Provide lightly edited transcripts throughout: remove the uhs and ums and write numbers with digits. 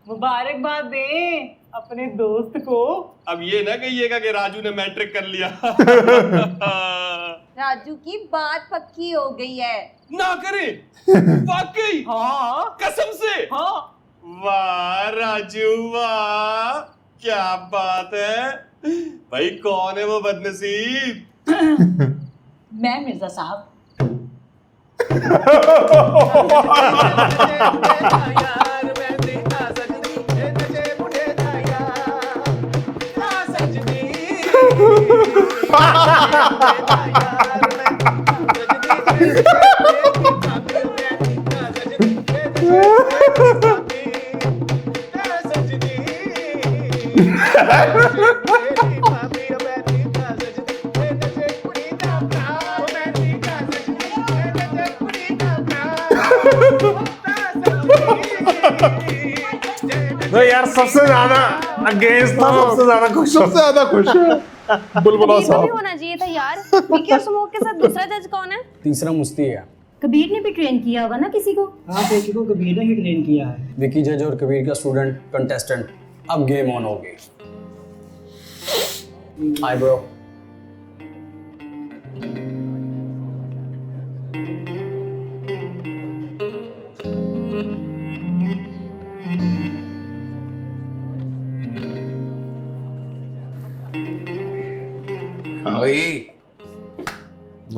मुबारकबाद दें अपने दोस्त को। अब ये ना कहिएगा कि राजू ने मैट्रिक कर लिया। राजू की बात पक्की हो गई है। ना करे वाकई? हाँ कसम से? हाँ। वाह राजू वाह, क्या बात है भाई। कौन है वो बदनसीब? मैं मिर्जा साहब। तो यार सबसे ज्यादा अगेंस्ट था, सबसे ज्यादा खुश, सबसे ज्यादा खुश है बुलबुला साहब। होना चाहिए था यार। विकी और स्मोक के साथ दूसरा जज कौन है? तीसरा मुस्ती है। कबीर ने भी ट्रेन किया होगा ना किसी को? हाँ, विकी को कबीर ने ही ट्रेन किया है। विकी जज और कबीर का स्टूडेंट कंटेस्टेंट। अब गेम ऑन होगी। Hi bro.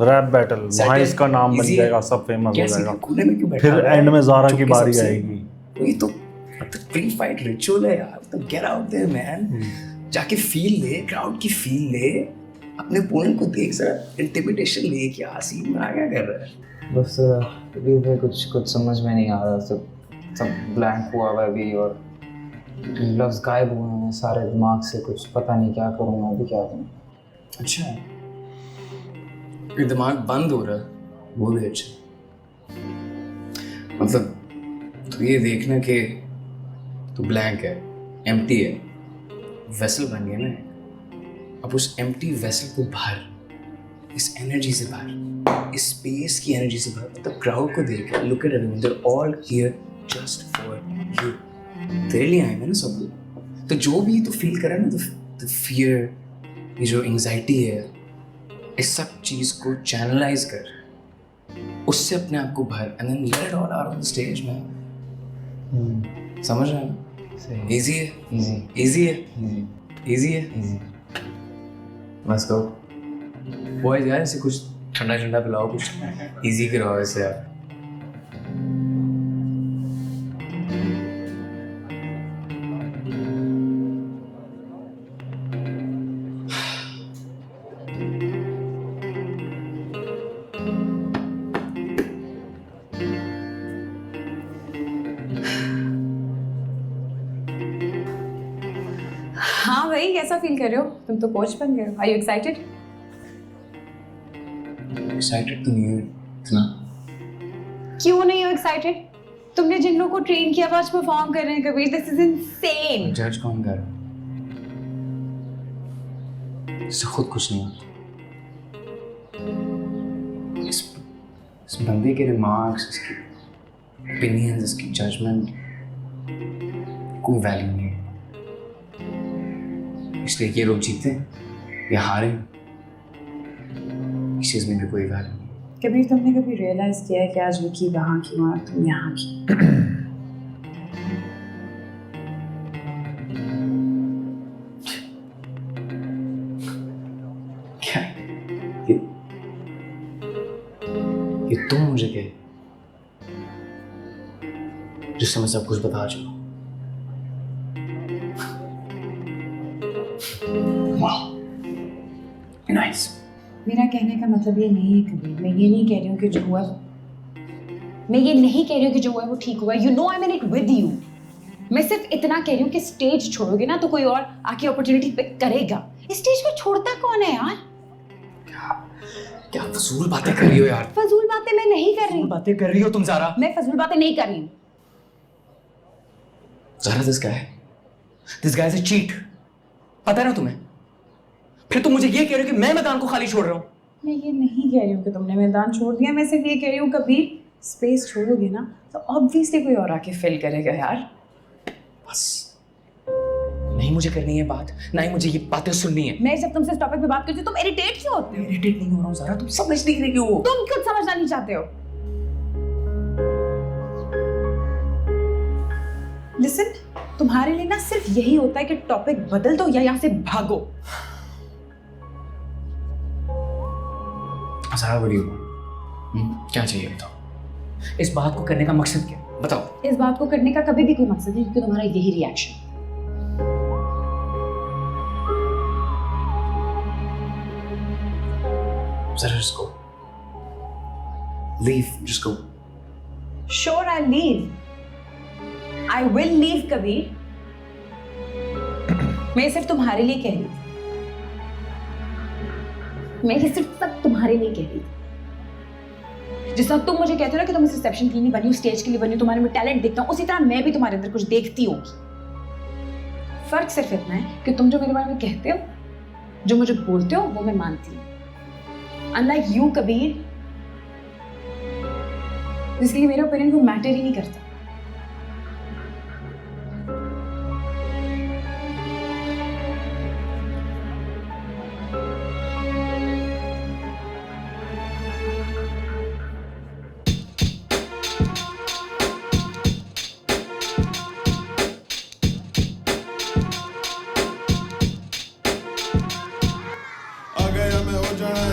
रैप बैटल वहाँ इसका नाम बन जाएगा, सब फेमस हो जाएगा। फिर एंड में ज़ारा की बारी आएगी। वही तो प्री फाइट रिचुअल है यार। तो गेट आउट देयर मैन, जाके फील ले, क्राउड की फील ले, अपने ओपोनेंट को देख, जरा इंटिमिडेशन ले। क्या सीन में क्या कर रहा है? बस अभी भी कुछ समझ में नहीं आ रहा। सब ब्लैंक हुआ हुआ अभी, और लफ्ज़ गायब हुए हैं सारे दिमाग से। कुछ पता नहीं क्या करूँ मैं, अभी क्या करूँ। अच्छा, ये दिमाग बंद हो रहा है, वो भी अच्छा। मतलब तो ये देखना कि तू ब्लैंक है, एम्प्टी है, वेसल बन गया ना। अब उस एम्प्टी वेसल को भर, इस एनर्जी से भर, इस स्पेस की एनर्जी से भर। मतलब क्राउड को देख, look at everyone, they are all here just for you. तेरे लिए आए हैं ना सब लोग। तो जो भी तू फील कर रहा है ना, तो फियर, ये जो एंजाइटी है, इस सब चीज को चैनलाइज कर, उससे अपने आप को भर, and then let it all out on the stage में। समझ रहे हैं? इजी है, इजी है, इजी है। बस गो बॉयज यार, ऐसे कुछ ठंडा ठंडा पिलाओ, कुछ इजी कराओ ऐसे यार। हाँ भाई, कैसा फील कर रहे हो? तुम तो कोच बन गए हो। Are you excited? एक्साइटेड तो नहीं है इतना। क्यों नहीं हो एक्साइटेड? तुमने जिन लोगों को ट्रेन किया आज परफॉर्म कर रहे हैं कबीर, दिस इज इनसेन। जज कौन कर रहा है? इससे खुद कुछ नहीं होता। इस बंदे के रिमार्क्स, इसकी ओपिनियंस, इसकी जजमेंट कोई वैल्यू नहीं है। इसलिए ये लोग जीते या हारे, इस चीज में भी कोई वैल्यू नहीं। कबीर, तुमने कभी रियलाइज किया है कि आज विकी वहाँ की और तुम यहाँ की? क्या ये तुम मुझे कहे जिससे मैं सब कुछ बता चुका। नाइस। मेरा कहने का मतलब ये नहीं है कबीर, मैं ये नहीं कह रही हूँ कि जो हुआ, मैं ये नहीं कह रही हूँ कि जो हुआ वो ठीक हुआ। You know I mean it with you. मैं सिर्फ इतना कह रही हूँ कि स्टेज छोड़ोगे ना तो कोई और आके अपॉर्चुनिटी पिक करेगा। इस स्टेज को छोड़ता कौन है यार? क्या फजूल बातें कर रही हो यार? फजूल बातें मैं नहीं कर रही हूँ। बातें कर रही हो तुम ज़ारा। मैं फजूल बातें नहीं कर रही हूँ। Zara, this guy is a cheat. पता है ना तुम्हें? फिर तुम मुझे ये कह रहे हो कि मैं मैदान को खाली छोड़ रहा हूँ? मैं ये नहीं कह रही हूँ कि तुमने मैदान छोड़ दिया। मैं सिर्फ ये कह रही हूँ कबीर, स्पेस छोड़ोगे ना तो ऑब्वियसली कोई और आके फिल करेगा यार। बस नहीं मुझे करनी है बात, ना ही मुझे ये बातें सुननी है। मैं जब तुमसे इस टॉपिक पे बात करती हूँ तुम इरिटेट क्यों होते हो? इरिटेट नहीं हो रहा हूँ ज़ारा, तुम समझ नहीं रही हो। तुम खुद समझना नहीं चाहते हो। लिसन, तुम्हारे लिए ना सिर्फ यही होता है कि टॉपिक बदल दो या यहाँ से भागो। Zaara what do you want? क्या चाहिए बताओ? इस बात को करने का मकसद क्या है? बताओ। इस बात को करने का कभी भी कोई मकसद नहीं क्योंकि तुम्हारा यही reaction. Zara, just go. Leave. Just go. Sure, I'll leave. I will leave, Kabir. मैं सिर्फ तुम्हारे लिए कह रही थी। मैं ये सिर्फ सब तुम्हारे लिए कह रही थी। जिस तरह तुम मुझे कहते हो ना कि तुम इस रिसेप्शन के लिए नहीं बनी हो, स्टेज के लिए बनी हो, तुम्हारे में टैलेंट देखता हूँ, उसी तरह मैं भी तुम्हारे अंदर कुछ देखती होगी। फर्क सिर्फ इतना है कि तुम जो मेरे बारे में कहते हो, जो मुझे बोलते हो, वो मैं मानती हूँ। Unlike you, कबीर, इसलिए मेरा ओपिनियन को मैटर ही नहीं करता।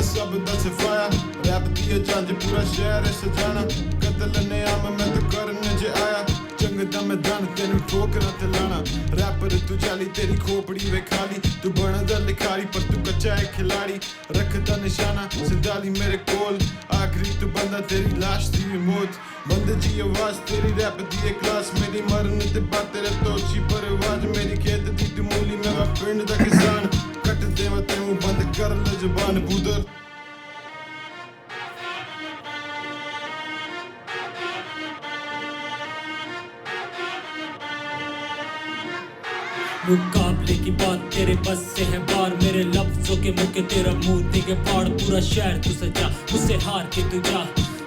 सब दस फाया रैप दिए जंज पूरा शहर सजाना कत्ल ने आम मैं तो करने जे आया जंग दा मैदान तेनू ठोकरा ते लाना रैपर तू चाली तेरी खोपड़ी वे खाली तू बना दा लिखारी पर तू कच्चा है खिलाड़ी रखदा निशाना सिंधाली मेरे कोल आखिरी तू बंदा तेरी लाश दी मौत बंदे जी आवाज तेरी रैप दी क्लास मेरी मरन ते बात तेरे तोची पर आवाज मेरी खेत दी तू मूली मैं पिंड दा किसान कट देवा तेनू बंद कर ले जुबान बूदर मुकाबले की बात तेरे बस से है बार मेरे लफ्जों के मुके तेरा मुंह दिखे फाड़ पूरा शहर तू सजा मुझसे हार के तू जा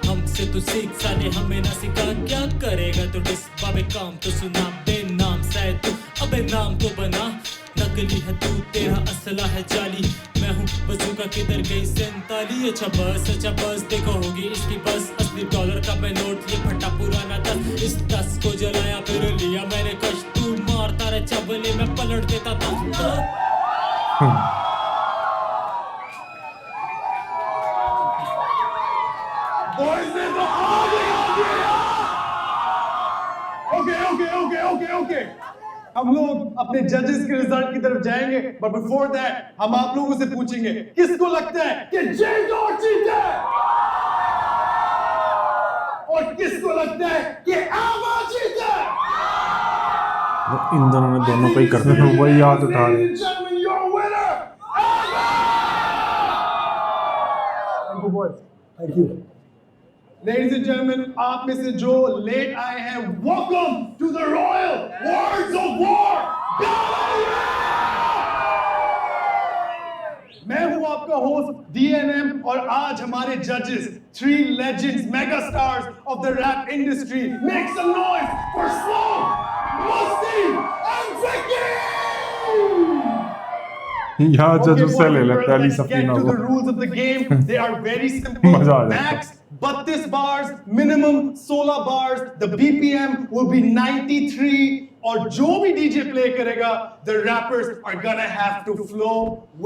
हमसे तू सीख साले हमें ना सिखा क्या करेगा तू डिस बाबे काम तो सुना बेनाम शायद तू अबे नाम तो बना नकली है तू तेरा असला है जाली मैं हूँ बजूका किधर गई सेंताली अच्छा बस देखो होगी इसकी बस असली डॉलर का मैं नोट ये फटा पुराना 10 इस 10 को जलाया फिर लिया मैंने कश तू मारता रहे चबले में पलट देता था ओके हम लोग अपने जजेस के रिजल्ट की तरफ जाएंगे बट बिफोर दैट हम आप लोगों से पूछेंगे किसको लगता है कि जे डॉट जीते और किसको लगता है कि आवा जीते इन दोनों ने दोनों को ही करते हैं वही याद उठा रहे thank you Ladies and gentlemen, आप में से जो लेट आए हैं, welcome to the Royal Wards of War! मैं हूं आपका होस्ट DNM और आज हमारे जजेस 3 legends, mega stars of the rap industry. Make some noise for Slow, Musti, and Vicky! यहाँ जज से ले लेते Ali Let's get Safina to को the rules of the game. They are very simple. मजा आ जाता है। Max 32 bars, minimum 16 bars. The BPM will be 93. और जो भी DJ play करेगा, the rappers are gonna have to flow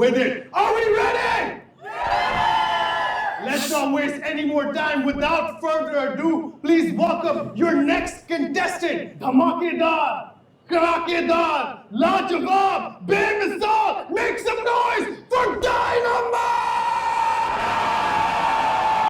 with it. Are we ready? Let's not waste any more time. Without further ado, please welcome your next contestant, धमाकेदार, कड़ाकेदार, लाजवाब,